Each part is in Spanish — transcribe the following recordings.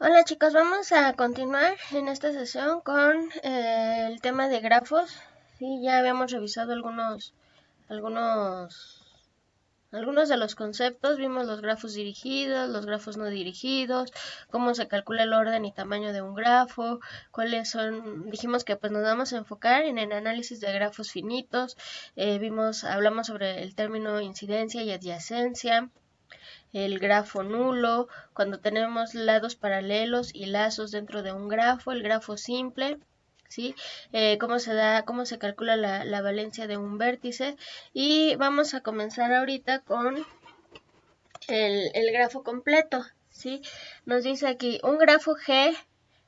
Hola chicos, vamos a continuar en esta sesión con el tema de grafos. Sí, ya habíamos revisado algunos, algunos de los conceptos, vimos los grafos dirigidos, los grafos no dirigidos, cómo se calcula el orden y tamaño de un grafo, cuáles son, dijimos que pues nos vamos a enfocar en el análisis de grafos finitos, hablamos sobre el término incidencia y adyacencia, el grafo nulo, cuando tenemos lados paralelos y lazos dentro de un grafo, el grafo simple, ¿sí? Cómo se calcula la valencia de un vértice. Y vamos a comenzar ahorita con el grafo completo, ¿sí? Nos dice aquí un grafo G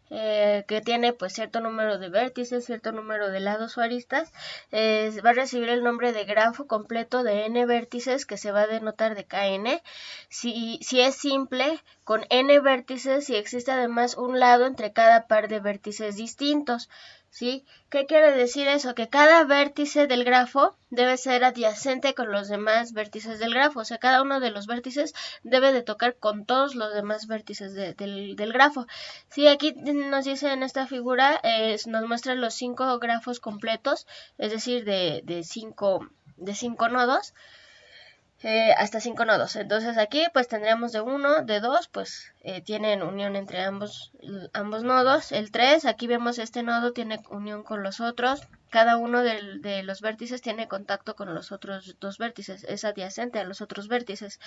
que tiene pues cierto número de vértices, cierto número de lados o aristas, va a recibir el nombre de grafo completo de n vértices, que se va a denotar de kn. Si es simple, con n vértices, si existe además un lado entre cada par de vértices distintos, ¿sí? ¿Qué quiere decir eso? Que cada vértice del grafo debe ser adyacente con los demás vértices del grafo, o sea, cada uno de los vértices debe de tocar con todos los demás vértices del grafo. Sí, aquí nos dice en esta figura, nos muestra los 5 grafos completos, es decir, de cinco nodos, hasta 5 nodos. Entonces aquí pues tendríamos de 1, de 2, pues tienen unión entre ambos nodos. El 3, aquí vemos este nodo tiene unión con los otros. Cada uno de los vértices tiene contacto con los otros dos vértices, es adyacente a los otros vértices.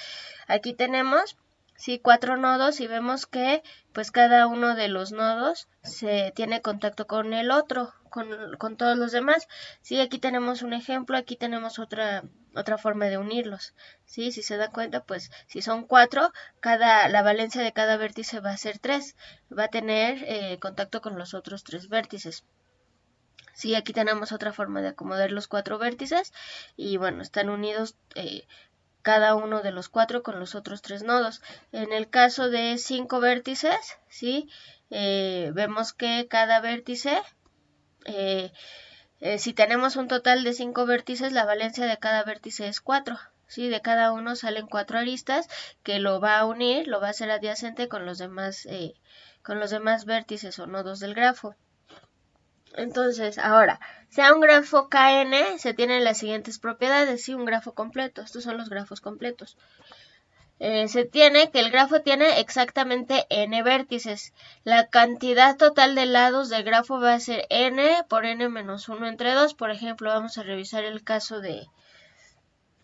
Aquí tenemos, sí, 4 nodos y vemos que pues cada uno de los nodos se tiene contacto con el otro, con todos los demás. Sí, aquí tenemos un ejemplo, aquí tenemos otra forma de unirlos. ¿Sí? Si se dan cuenta, pues si son 4, la valencia de cada vértice va a ser 3, va a tener contacto con los otros 3 vértices. Sí, aquí tenemos otra forma de acomodar los 4 vértices y bueno, están unidos cada uno de los 4 con los otros 3 nodos. En el caso de 5 vértices, ¿sí? Vemos que cada vértice, si tenemos un total de 5 vértices, la valencia de cada vértice es 4. ¿Sí? De cada uno salen 4 aristas que lo va a unir, lo va a hacer adyacente con los demás vértices o nodos del grafo. Entonces, ahora, sea un grafo KN, se tienen las siguientes propiedades, ¿sí? Un grafo completo, estos son los grafos completos. Se tiene que el grafo tiene exactamente n vértices. La cantidad total de lados del grafo va a ser n por n menos 1 entre 2. Por ejemplo, vamos a revisar el caso de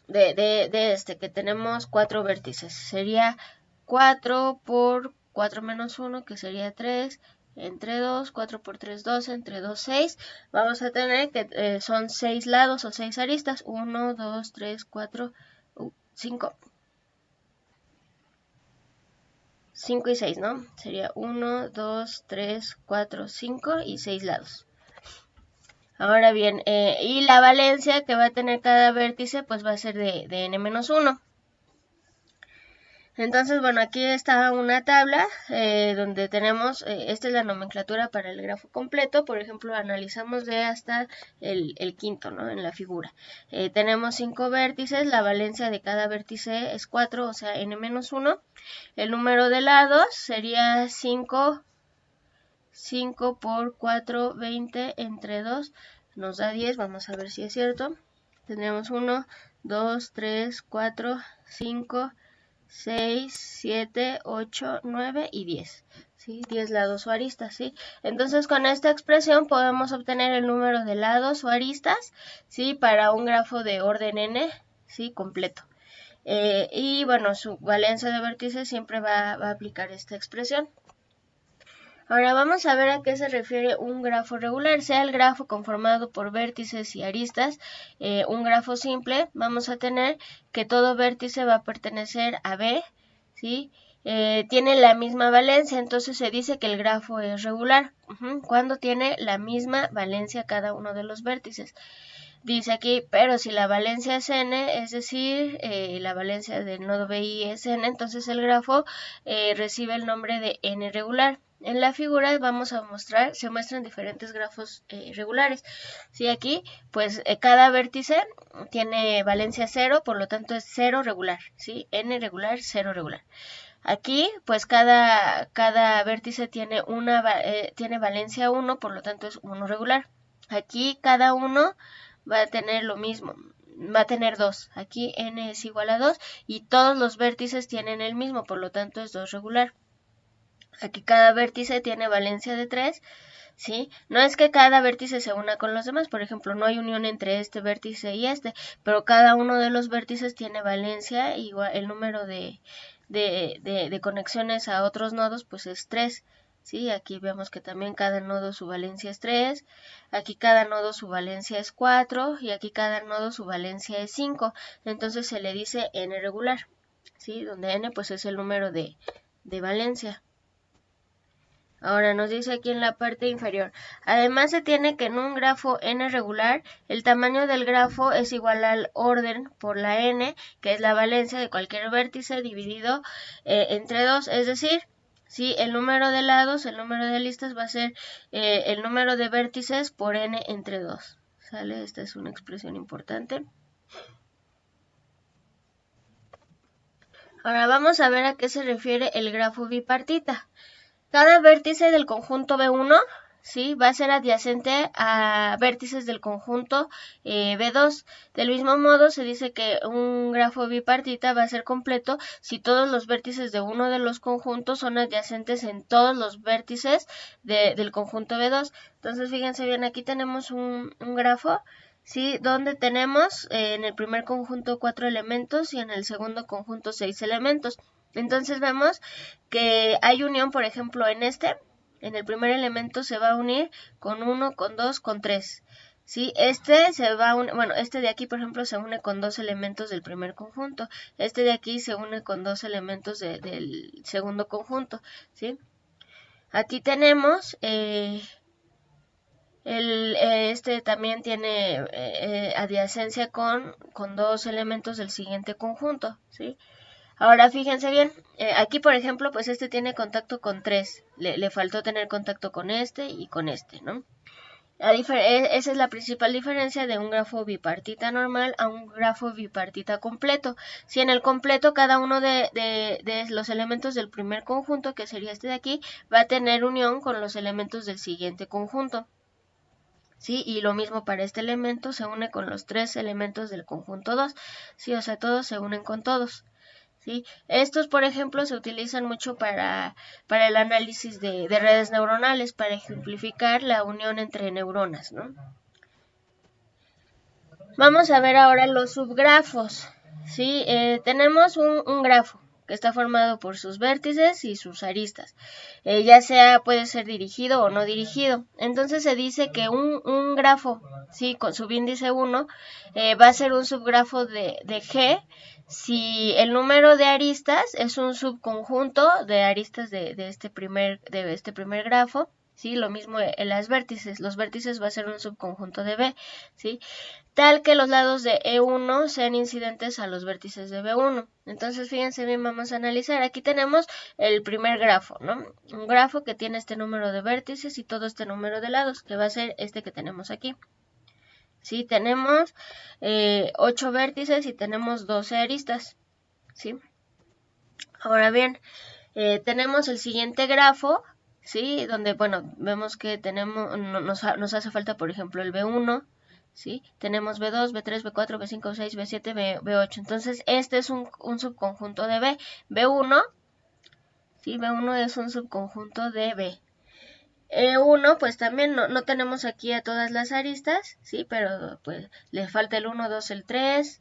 este, que tenemos 4 vértices. Sería 4 por 4 menos 1, que sería 3, entre 2, 4 por 3, 12, entre 2, 6. Vamos a tener que son 6 lados o 6 aristas. 1, 2, 3, 4, 5. 5 y 6, ¿no? Sería 1, 2, 3, 4, 5 y 6 lados. Ahora bien, y la valencia que va a tener cada vértice, pues va a ser de n-1. Entonces, bueno, aquí está una tabla donde tenemos, esta es la nomenclatura para el grafo completo. Por ejemplo, analizamos de hasta el quinto, ¿no? En la figura. Tenemos 5 vértices, la valencia de cada vértice es 4, o sea, n-1. El número de lados sería 5 por 4, 20 entre 2, nos da 10, vamos a ver si es cierto. Tendríamos 1, 2, 3, 4, 5, 6, 7, 8, 9 y 10. ¿Sí? 10 lados o aristas, ¿sí? Entonces con esta expresión podemos obtener el número de lados o aristas, ¿sí? Para un grafo de orden n, ¿sí? Completo. Y bueno, su valencia de vértices siempre va a aplicar esta expresión. Ahora vamos a ver a qué se refiere un grafo regular, sea el grafo conformado por vértices y aristas, un grafo simple, vamos a tener que todo vértice va a pertenecer a B, ¿sí? Tiene la misma valencia, entonces se dice que el grafo es regular, cuando tiene la misma valencia cada uno de los vértices. Dice aquí, pero si la valencia es n, es decir, la valencia del nodo BI es n, entonces el grafo recibe el nombre de n regular. En la figura vamos a mostrar, se muestran diferentes grafos regulares. ¿Sí? Aquí, pues cada vértice tiene valencia 0, por lo tanto es 0 regular, ¿sí? N regular, 0 regular. Aquí, pues cada vértice tiene tiene valencia 1, por lo tanto es 1 regular. Aquí cada uno va a tener lo mismo, va a tener 2. Aquí n es igual a 2 y todos los vértices tienen el mismo, por lo tanto es 2 regular. Aquí cada vértice tiene valencia de 3, ¿sí? No es que cada vértice se una con los demás, por ejemplo, no hay unión entre este vértice y este, pero cada uno de los vértices tiene valencia igual, el número de conexiones a otros nodos pues es 3, ¿sí? Aquí vemos que también cada nodo su valencia es 3, aquí cada nodo su valencia es 4 y aquí cada nodo su valencia es 5, entonces se le dice n regular, ¿sí? Donde n pues es el número de valencia. Ahora nos dice aquí en la parte inferior, además se tiene que en un grafo n regular, el tamaño del grafo es igual al orden por la n, que es la valencia de cualquier vértice dividido entre 2, es decir, si el número de lados, el número de listas va a ser el número de vértices por n entre 2. ¿Sale? Esta es una expresión importante. Ahora vamos a ver a qué se refiere el grafo bipartita. Cada vértice del conjunto B1, ¿sí? Va a ser adyacente a vértices del conjunto B2. Del mismo modo, se dice que un grafo bipartita va a ser completo si todos los vértices de uno de los conjuntos son adyacentes en todos los vértices del conjunto B2. Entonces, fíjense bien, aquí tenemos un grafo, ¿sí? Donde tenemos en el primer conjunto 4 elementos y en el segundo conjunto 6 elementos. Entonces vemos que hay unión, por ejemplo, en el primer elemento se va a unir con 1, con 2, con 3. ¿Sí? Este de aquí, por ejemplo, se une con 2 elementos del primer conjunto. Este de aquí se une con 2 elementos del segundo conjunto, ¿sí? Aquí tenemos este también tiene adyacencia con 2 elementos del siguiente conjunto, ¿sí? Ahora fíjense bien, aquí por ejemplo, pues este tiene contacto con 3, le faltó tener contacto con este y con este, ¿no? Esa es la principal diferencia de un grafo bipartita normal a un grafo bipartita completo. Si en el completo cada uno de los elementos del primer conjunto, que sería este de aquí, va a tener unión con los elementos del siguiente conjunto. ¿Sí? Y lo mismo para este elemento, se une con los 3 elementos del conjunto 2, ¿sí? O sea, todos se unen con todos. ¿Sí? Estos, por ejemplo, se utilizan mucho para el análisis de redes neuronales, para ejemplificar la unión entre neuronas, ¿no? Vamos a ver ahora los subgrafos, ¿sí? Tenemos un grafo que está formado por sus vértices y sus aristas, ya sea puede ser dirigido o no dirigido. Entonces se dice que un grafo, ¿sí? Con subíndice 1 va a ser un subgrafo de G si el número de aristas es un subconjunto de aristas de este primer grafo, ¿sí? Lo mismo en los vértices va a ser un subconjunto de B, ¿sí? Tal que los lados de E1 sean incidentes a los vértices de B1. Entonces, fíjense bien, vamos a analizar. Aquí tenemos el primer grafo, ¿no? Un grafo que tiene este número de vértices y todo este número de lados, que va a ser este que tenemos aquí. ¿Sí? Tenemos 8 vértices y tenemos 12 aristas, ¿sí? Ahora bien, tenemos el siguiente grafo, ¿sí? Donde, bueno, vemos que nos hace falta, por ejemplo, el B1, ¿sí? Tenemos B2, B3, B4, B5, B6, B7, B8. Entonces, este es un subconjunto de B. B1, ¿sí? B1 es un subconjunto de B. E1, pues también no tenemos aquí a todas las aristas, ¿sí? Pero pues le falta el 1, 2, el 3,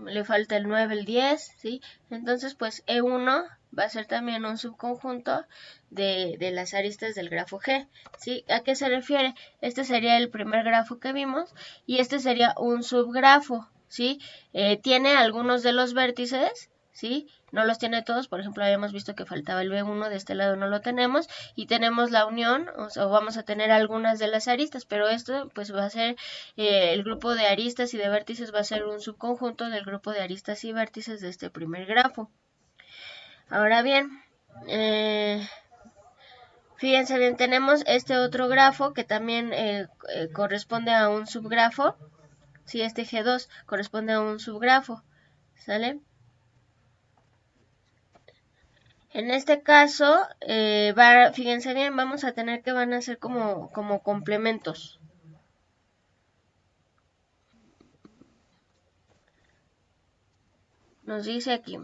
le falta el 9, el 10, ¿sí? Entonces, pues E1 va a ser también un subconjunto de las aristas del grafo G, ¿sí? ¿A qué se refiere? Este sería el primer grafo que vimos y este sería un subgrafo, ¿sí? Tiene algunos de los vértices, ¿sí? No los tiene todos, por ejemplo, habíamos visto que faltaba el B1, de este lado no lo tenemos, y tenemos la unión, o vamos a tener algunas de las aristas, pero esto pues va a ser, el grupo de aristas y de vértices va a ser un subconjunto del grupo de aristas y vértices de este primer grafo. Ahora bien, fíjense bien, tenemos este otro grafo que también corresponde a un subgrafo, sí, este G2 corresponde a un subgrafo, ¿sale? En este caso, fíjense bien, vamos a tener que van a ser como complementos. Nos dice aquí.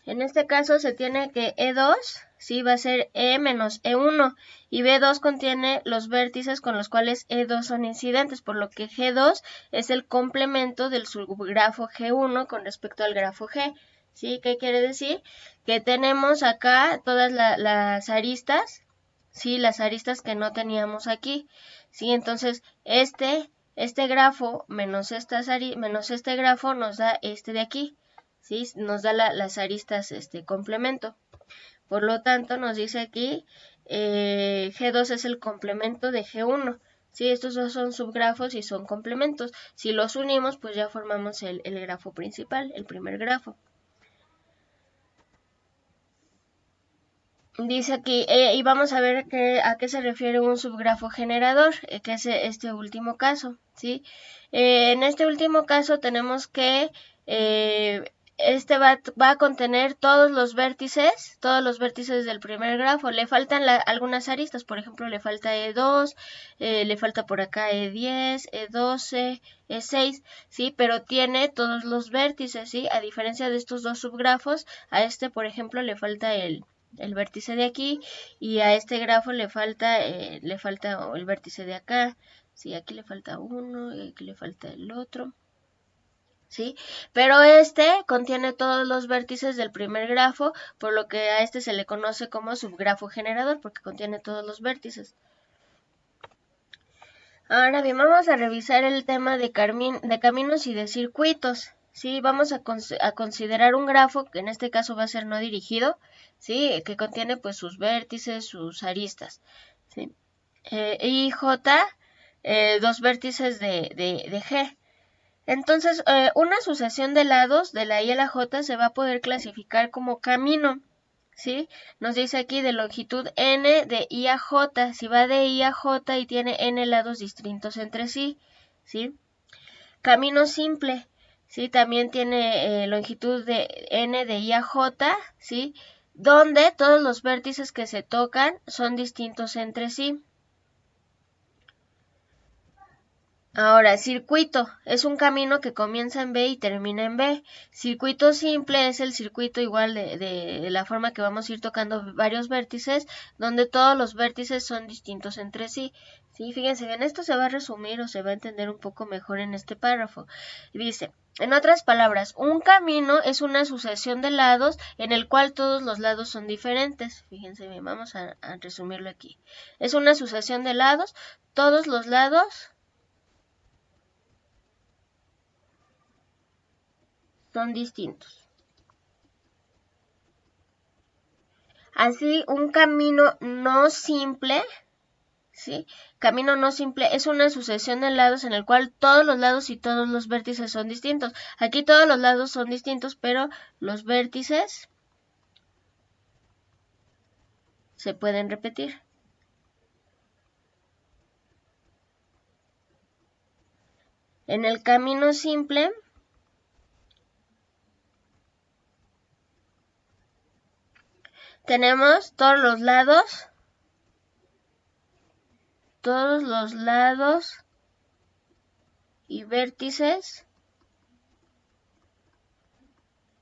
En este caso se tiene que E2, sí, va a ser E menos E1 y B2 contiene los vértices con los cuales E2 son incidentes, por lo que G2 es el complemento del subgrafo G1 con respecto al grafo G. ¿Sí? ¿Qué quiere decir? Que tenemos acá todas las aristas, ¿sí? Las aristas que no teníamos aquí, ¿sí? Entonces, este grafo menos este grafo nos da este de aquí. ¿Sí? Nos da las aristas complemento. Por lo tanto, nos dice aquí G2 es el complemento de G1. ¿Sí? Estos dos son subgrafos y son complementos. Si los unimos, pues ya formamos el grafo principal, el primer grafo. Dice aquí, y vamos a ver a qué se refiere un subgrafo generador, que es este último caso, ¿sí? En este último caso tenemos que este va a contener todos los vértices del primer grafo. Le faltan algunas aristas, por ejemplo, le falta E2, le falta por acá E10, E12, E6, ¿sí? Pero tiene todos los vértices, ¿sí? A diferencia de estos dos subgrafos, a este, por ejemplo, le falta el vértice de aquí y a este grafo le falta el vértice de acá. Sí, aquí le falta uno y aquí le falta el otro. ¿Sí? Pero este contiene todos los vértices del primer grafo, por lo que a este se le conoce como subgrafo generador, porque contiene todos los vértices. Ahora bien, vamos a revisar el tema de caminos y de circuitos. Sí, vamos a considerar un grafo, que en este caso va a ser no dirigido, sí, que contiene pues sus vértices, sus aristas. ¿Sí? Y J, dos vértices de G. Entonces, una sucesión de lados de la I a la J se va a poder clasificar como camino, ¿sí? Nos dice aquí de longitud n de I a J, si va de I a J y tiene n lados distintos entre sí, ¿sí? Camino simple, ¿sí? También tiene longitud de n de I a J, ¿sí? Donde todos los vértices que se tocan son distintos entre sí. Ahora, circuito es un camino que comienza en B y termina en B. Circuito simple es el circuito igual de la forma que vamos a ir tocando varios vértices, donde todos los vértices son distintos entre sí. Sí, fíjense bien, esto se va a resumir o se va a entender un poco mejor en este párrafo. Dice, en otras palabras, un camino es una sucesión de lados en el cual todos los lados son diferentes. Fíjense bien, vamos a resumirlo aquí. Es una sucesión de lados, todos los lados son distintos. Así, un camino no simple, ¿sí? Camino no simple es una sucesión de lados en el cual todos los lados y todos los vértices son distintos. Aquí todos los lados son distintos, pero los vértices se pueden repetir. En el camino simple, tenemos todos los lados y vértices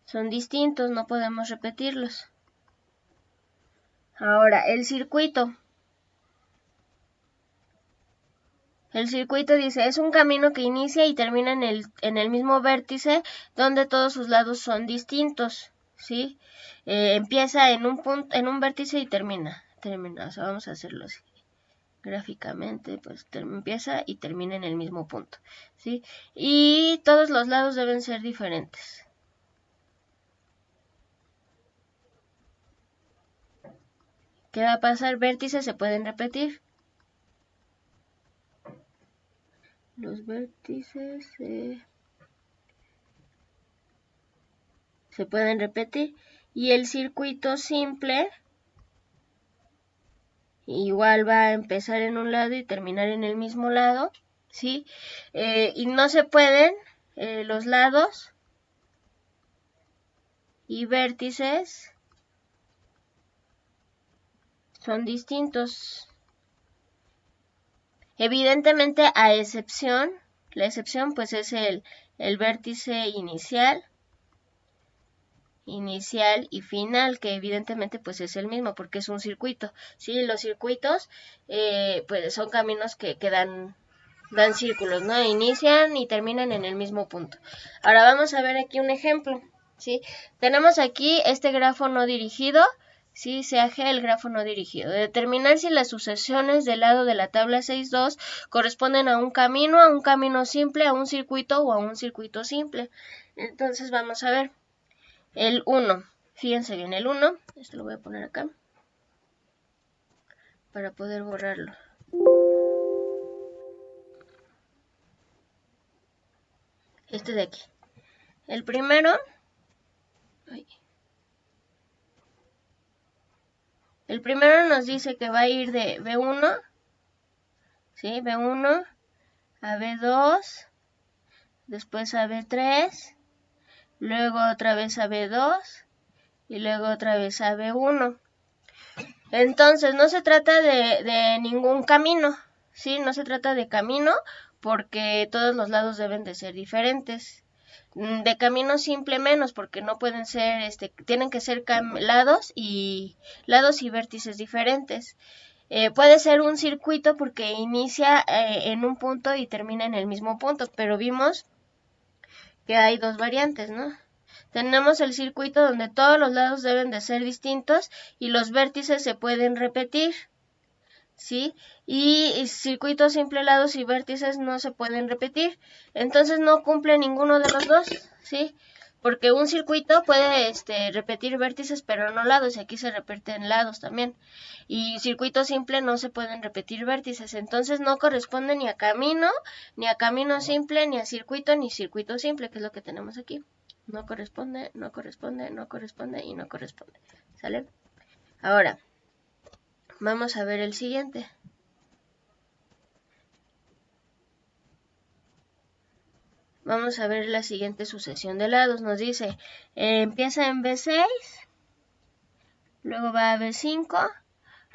son distintos, no podemos repetirlos. Ahora, el circuito. El circuito dice, es un camino que inicia y termina en el mismo vértice donde todos sus lados son distintos, ¿sí? Empieza en un vértice y termina. O sea, vamos a hacerlo así. Gráficamente, pues empieza y termina en el mismo punto, ¿sí? Y todos los lados deben ser diferentes. ¿Qué va a pasar? Vértices se pueden repetir. Los vértices se pueden repetir. Y el circuito simple igual va a empezar en un lado y terminar en el mismo lado, ¿sí? Y no se pueden los lados y vértices son distintos. Evidentemente, a excepción, la excepción pues es el vértice inicial y final, que evidentemente pues es el mismo porque es un circuito. Sí, los circuitos pues son caminos que dan círculos, ¿no? Inician y terminan en el mismo punto. Ahora vamos a ver aquí un ejemplo, ¿sí? Tenemos aquí este grafo no dirigido, ¿sí? CAG, el grafo no dirigido. Determinar si las sucesiones del lado de la tabla 6.2 corresponden a un camino simple, a un circuito o a un circuito simple. Entonces vamos a ver. El 1, fíjense bien, el 1, esto lo voy a poner acá para poder borrarlo. Este de aquí. El primero, nos dice que va a ir de B1, ¿sí? B1 a B2, después a B3, luego otra vez a B2 y luego otra vez a B1. Entonces no se trata de ningún camino, ¿sí? No se trata de camino porque todos los lados deben de ser diferentes. De camino simple menos porque no pueden ser, tienen que ser lados y vértices diferentes. Puede ser un circuito porque inicia en un punto y termina en el mismo punto, pero vimos que hay dos variantes, ¿no? Tenemos el circuito donde todos los lados deben de ser distintos y los vértices se pueden repetir, ¿sí? Y circuito simple, lados y vértices no se pueden repetir. Entonces no cumple ninguno de los dos, ¿sí? Porque un circuito puede repetir vértices pero no lados, y aquí se repiten lados también. Y circuito simple no se pueden repetir vértices, entonces no corresponde ni a camino simple, ni a circuito, ni circuito simple, que es lo que tenemos aquí. No corresponde, no corresponde, no corresponde y no corresponde. ¿Sale? Ahora, vamos a ver el siguiente. Vamos a ver la siguiente sucesión de lados. Nos dice, empieza en B6, luego va a B5,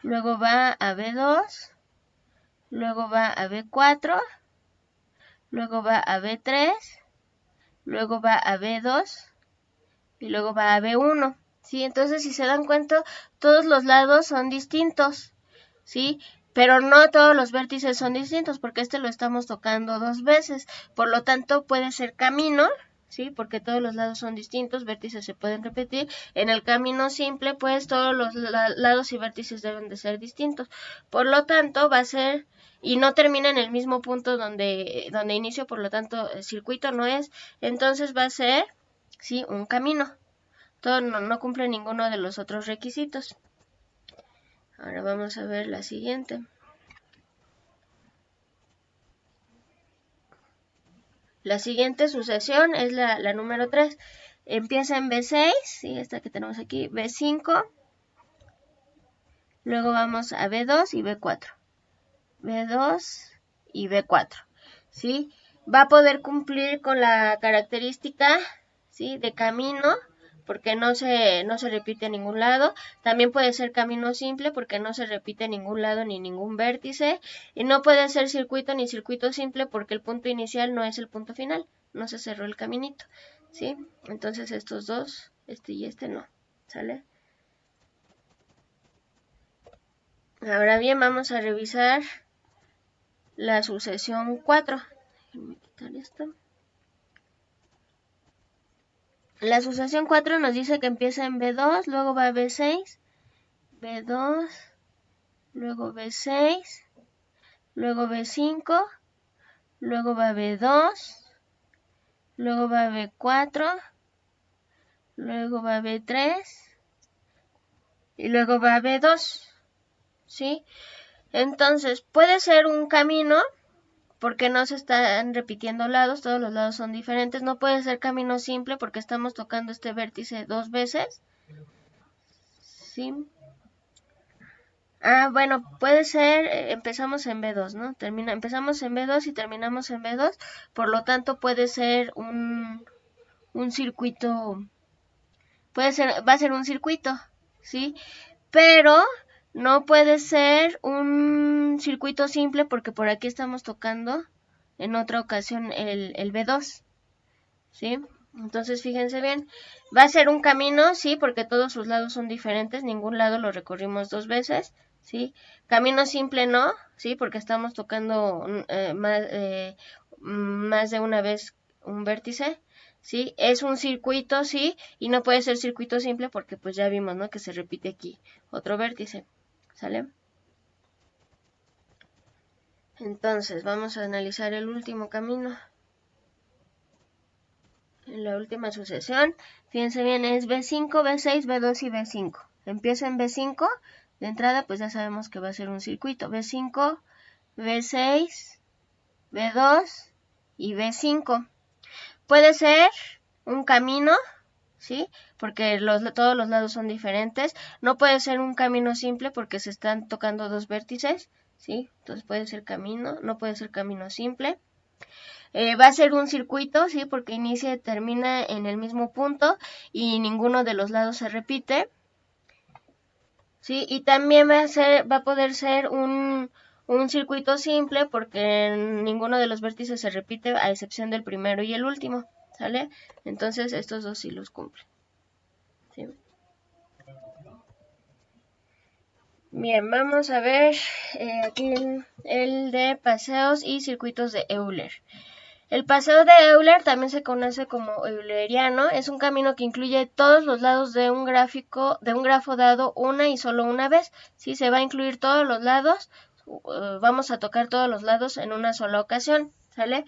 luego va a B2, luego va a B4, luego va a B3, luego va a B2 y luego va a B1, ¿sí? Entonces, si se dan cuenta, todos los lados son distintos, ¿sí? Pero no todos los vértices son distintos porque lo estamos tocando dos veces. Por lo tanto, puede ser camino, ¿sí? Porque todos los lados son distintos, vértices se pueden repetir. En el camino simple, pues todos los lados y vértices deben de ser distintos. Por lo tanto, va a ser, y no termina en el mismo punto donde inicio, por lo tanto, el circuito no es. Entonces va a ser, ¿sí? Un camino. Todo no cumple ninguno de los otros requisitos. Ahora vamos a ver la siguiente. La siguiente sucesión es la número 3. Empieza en B6, ¿sí? Esta que tenemos aquí, B5. Luego vamos a B2 y B4. B2 y B4, ¿sí? Va a poder cumplir con la característica, ¿sí? De camino, porque no se repite en ningún lado. También puede ser camino simple porque no se repite en ningún lado ni ningún vértice. Y no puede ser circuito ni circuito simple porque el punto inicial no es el punto final. No se cerró el caminito, ¿sí? Entonces estos dos, y no, ¿sale? Ahora bien, vamos a revisar la sucesión 4. Déjenme quitar esto. La sucesión 4 nos dice que empieza en B2, luego va a B6, B2, luego B6, luego B5, luego va a B2, luego va a B4, luego va a B3 y luego va a B2, ¿sí? Entonces, puede ser un camino porque no se están repitiendo lados, todos los lados son diferentes. No puede ser camino simple porque estamos tocando este vértice dos veces, ¿sí? Bueno, puede ser, empezamos en B2, ¿no? Empezamos en B2 y terminamos en B2, por lo tanto puede ser un circuito, va a ser un circuito, ¿sí? Pero no puede ser un circuito simple porque por aquí estamos tocando en otra ocasión el B2, ¿sí? Entonces fíjense bien, va a ser un camino, sí, porque todos sus lados son diferentes, ningún lado lo recorrimos dos veces, ¿sí? Camino simple no, sí, porque estamos tocando más de una vez un vértice, ¿sí? Es un circuito, sí, y no puede ser circuito simple porque pues ya vimos, ¿no? Que se repite aquí otro vértice, ¿sale? Entonces vamos a analizar el último camino. En la última sucesión, fíjense bien, es B5, B6, B2 y B5. Empieza en B5, de entrada pues ya sabemos que va a ser un circuito. B5, B6, B2 y B5. Puede ser un camino, ¿sí? Porque todos los lados son diferentes. No puede ser un camino simple porque se están tocando dos vértices, ¿sí? Entonces puede ser camino, no puede ser camino simple. Va a ser un circuito, ¿sí? Porque inicia y termina en el mismo punto y ninguno de los lados se repite, ¿sí? Y también va a poder ser un circuito simple porque ninguno de los vértices se repite a excepción del primero y el último, ¿sale? Entonces estos dos sí los cumplen, ¿sí? Bien, vamos a ver aquí el de paseos y circuitos de Euler. El paseo de Euler también se conoce como euleriano, es un camino que incluye todos los lados de un grafo dado una y solo una vez. Sí, se va a incluir todos los lados, vamos a tocar todos los lados en una sola ocasión, ¿sale?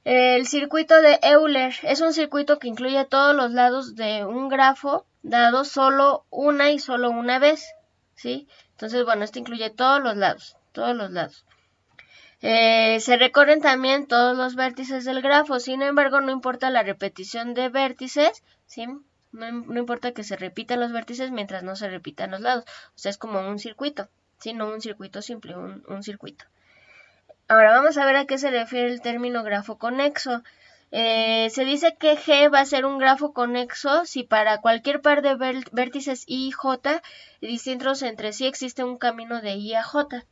El circuito de Euler es un circuito que incluye todos los lados de un grafo dado solo una y solo una vez, ¿sí? Entonces, bueno, este incluye todos los lados, todos los lados. Se recorren también todos los vértices del grafo, sin embargo no importa la repetición de vértices, ¿sí? No importa que se repitan los vértices mientras no se repitan los lados, o sea es como un circuito, ¿sí? No un circuito simple, un circuito. Ahora vamos a ver a qué se refiere el término grafo conexo. Se dice que G va a ser un grafo conexo si para cualquier par de vértices I y J distintos entre sí existe un camino de I a J,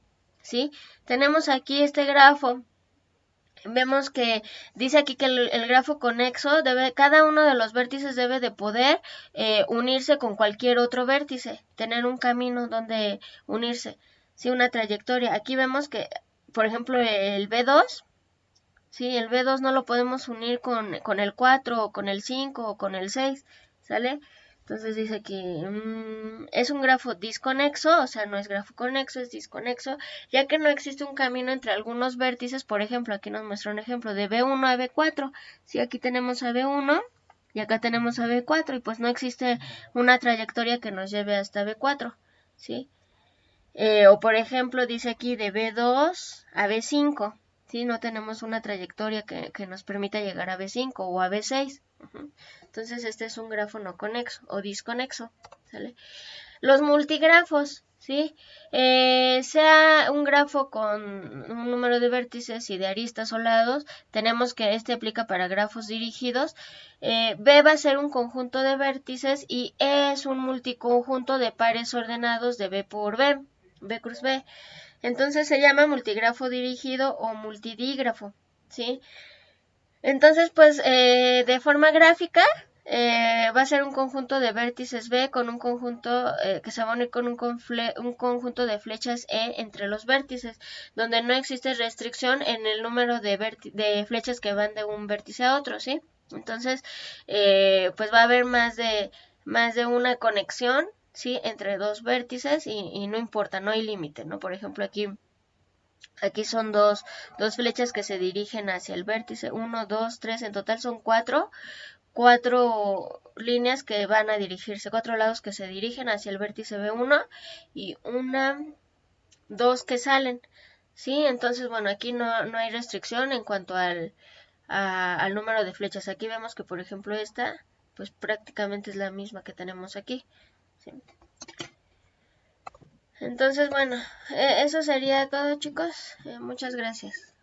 ¿sí? Tenemos aquí este grafo. Vemos que dice aquí que el grafo conexo cada uno de los vértices debe de poder unirse con cualquier otro vértice, tener un camino donde unirse, ¿sí? Una trayectoria. Aquí vemos que, por ejemplo, el B2, ¿sí? El B2 no lo podemos unir con el 4 o con el 5 o con el 6, ¿sale? Entonces dice que es un grafo disconexo, o sea, no es grafo conexo, es disconexo, ya que no existe un camino entre algunos vértices. Por ejemplo, aquí nos muestra un ejemplo de B1 a B4. Si aquí tenemos a B1 y acá tenemos a B4 y pues no existe una trayectoria que nos lleve hasta B4, ¿sí? O por ejemplo, dice aquí de B2 a B5, ¿sí? No tenemos una trayectoria que nos permita llegar a B5 o a B6. Entonces este es un grafo no conexo o disconexo, ¿sale? Los multigrafos, ¿sí? Sea un grafo con un número de vértices y de aristas o lados, tenemos que este aplica para grafos dirigidos. B va a ser un conjunto de vértices y E es un multiconjunto de pares ordenados de B por B, B cruz B. Entonces se llama multigrafo dirigido o multidígrafo, ¿sí? Entonces, pues, de forma gráfica, va a ser un conjunto de vértices B con un conjunto que se va a unir con un conjunto de flechas E entre los vértices, donde no existe restricción en el número de flechas que van de un vértice a otro, ¿sí? Entonces, pues va a haber más de una conexión, ¿sí? Entre dos vértices y no importa, no hay límite, ¿no? Por ejemplo, aquí son dos flechas que se dirigen hacia el vértice, 1, 2, 3, en total son cuatro líneas que van a dirigirse, 4 lados que se dirigen hacia el vértice B1 y 2 que salen, ¿sí? Entonces, bueno, aquí no hay restricción en cuanto al número de flechas. Aquí vemos que, por ejemplo, esta, pues prácticamente es la misma que tenemos aquí, ¿sí? Entonces, bueno, eso sería todo, chicos. Muchas gracias.